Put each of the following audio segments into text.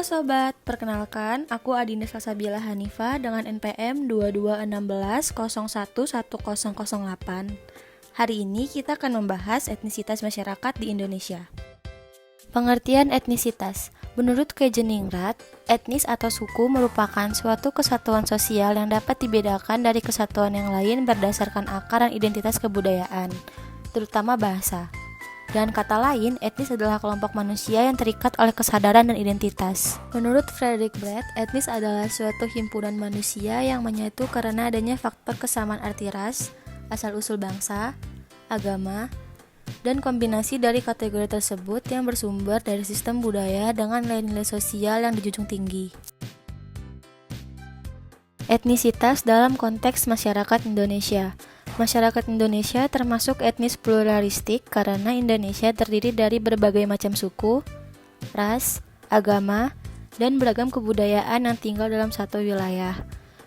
Halo sobat, perkenalkan aku Adinda Salsabila Hanifa dengan NPM 2216011008. Hari ini kita akan membahas etnisitas masyarakat di Indonesia. Pengertian etnisitas. Menurut Kejeningrat, etnis atau suku merupakan suatu kesatuan sosial yang dapat dibedakan dari kesatuan yang lain berdasarkan akar dan identitas kebudayaan, terutama bahasa. Dengan kata lain, etnis adalah kelompok manusia yang terikat oleh kesadaran dan identitas. Menurut Frederick Brett, etnis adalah suatu himpunan manusia yang menyatu karena adanya faktor kesamaan arti ras, asal-usul bangsa, agama, dan kombinasi dari kategori tersebut yang bersumber dari sistem budaya dengan nilai-nilai sosial yang dijunjung tinggi. Etnisitas dalam konteks masyarakat Indonesia. Masyarakat Indonesia termasuk etnis pluralistik karena Indonesia terdiri dari berbagai macam suku, ras, agama, dan beragam kebudayaan yang tinggal dalam satu wilayah.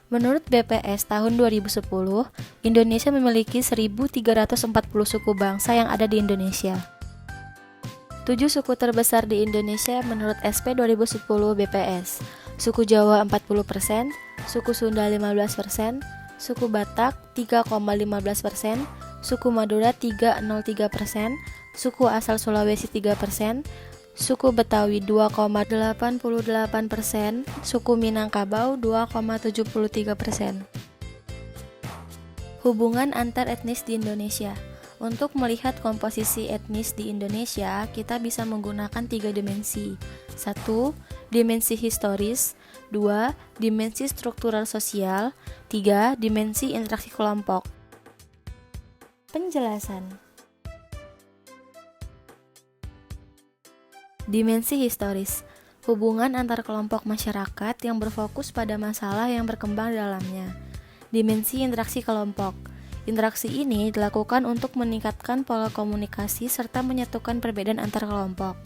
Menurut BPS tahun 2010, Indonesia memiliki 1.340 suku bangsa yang ada di Indonesia. 7 suku terbesar di Indonesia menurut SP 2010 BPS. Suku Jawa 40%, suku Sunda 15%, suku Batak 3,15%, suku Madura 3,03%, suku asal Sulawesi 3%, suku Betawi 2,88%, suku Minangkabau 2,73%. Hubungan antar etnis di Indonesia. Untuk melihat komposisi etnis di Indonesia, kita bisa menggunakan 3 dimensi. 1. Dimensi historis, 2. Dimensi struktural sosial, 3. Dimensi interaksi kelompok. Penjelasan. Dimensi historis. Hubungan antar kelompok masyarakat yang berfokus pada masalah yang berkembang di dalamnya. Dimensi interaksi kelompok. Interaksi ini dilakukan untuk meningkatkan pola komunikasi serta menyatukan perbedaan antar kelompok.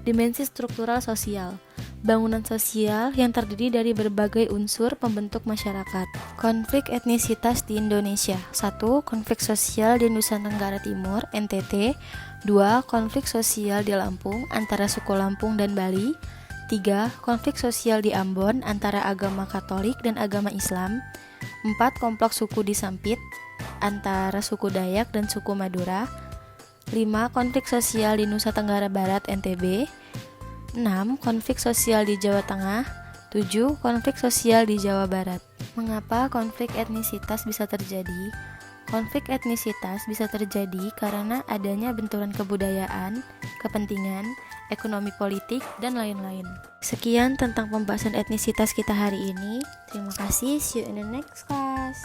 Dimensi struktural sosial. Bangunan sosial yang terdiri dari berbagai unsur pembentuk masyarakat. Konflik etnisitas di Indonesia. 1. Konflik sosial di Nusa Tenggara Timur, NTT. 2. Konflik sosial di Lampung antara suku Lampung dan Bali. 3. Konflik sosial di Ambon antara agama Katolik dan agama Islam. 4. Komplok suku di Sampit antara suku Dayak dan suku Madura. 5. Konflik sosial di Nusa Tenggara Barat, NTB. 6. Konflik sosial di Jawa Tengah. 7. Konflik sosial di Jawa Barat. Mengapa konflik etnisitas bisa terjadi? Konflik etnisitas bisa terjadi karena adanya benturan kebudayaan, kepentingan, ekonomi politik, dan lain-lain. Sekian tentang pembahasan etnisitas kita hari ini. Terima kasih, see you in the next class.